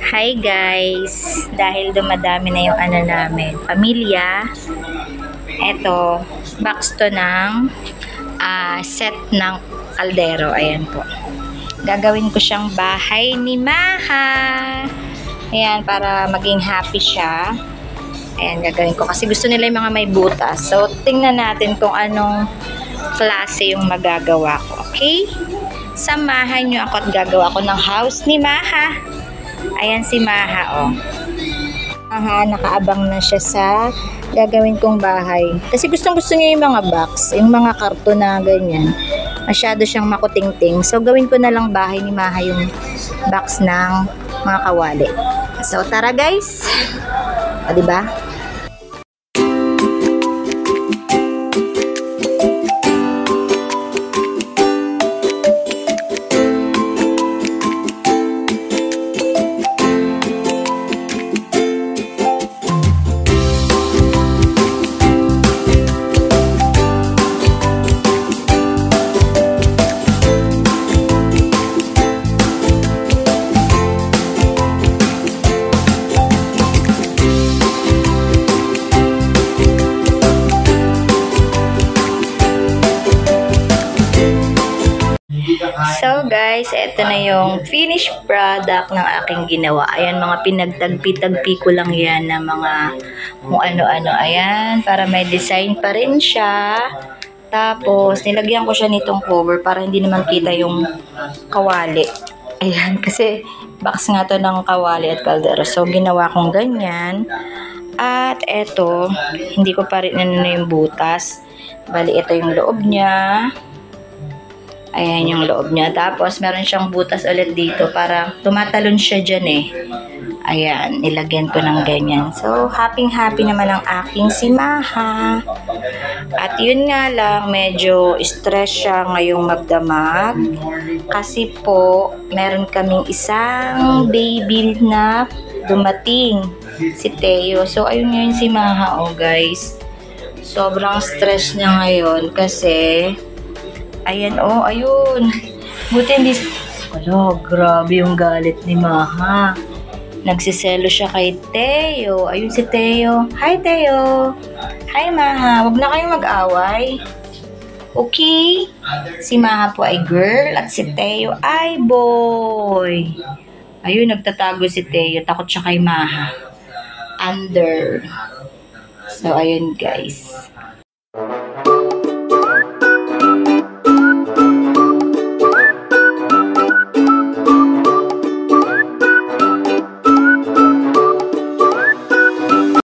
Hi guys! Dahil dumadami na yung ano namin, pamilya, eto, box to ng set ng kaldero. Ayan po. Gagawin ko siyang bahay ni Maha. Ayan, para maging happy siya. Ayan, gagawin ko. Kasi gusto nila yung mga may butas. So, tingnan natin kung anong klase yung magagawa ko. Okay? Samahan nyo ako at gagawa ko ng house ni Maha. Ayan si Maha, oh. Maha, nakaabang na siya sa gagawin kong bahay. Kasi gustong-gusto niya yung mga box, yung mga karton na ganyan. Masyado siyang makutingting. So, gawin ko na lang bahay ni Maha yung box ng mga kawali. So, tara guys! O, diba? So guys, ito na yung finished product ng aking ginawa. Ayan, mga pinagtagpi-tagpi ko lang yan na mga kung ano-ano. Ayan, para may design pa rin siya. Tapos, nilagyan ko siya nitong cover para hindi naman kita yung kawali. Ayan, kasi box nga to ng kawali at kaldero. So, ginawa kong ganyan. At eto, hindi ko pa rin yung butas. Bali, ito yung loob niya. Ayan yung loob niya. Tapos, meron siyang butas ulit dito para tumatalon siya dyan eh. Ayan, nilagyan ko ng ganyan. So, happy-happy naman ang aking si Maha. At yun nga lang, medyo stress siya ngayong magdamag. Kasi po, meron kaming isang baby na dumating. Si Teo. So, ayun yun si Maha, oh guys. Sobrang stress niya ngayon kasi ayan, oh, ayun. Buti hindi. Wala, grabe yung galit ni Maha. Nagsiselo siya kay Teo. Ayun si Teo. Hi, Teo. Hi, Maha. Huwag na kayong mag-away. Okay? Si Maha po ay girl at si Teo ay boy. Ayun, nagtatago si Teo. Takot siya kay Maha. Under. So, ayun guys.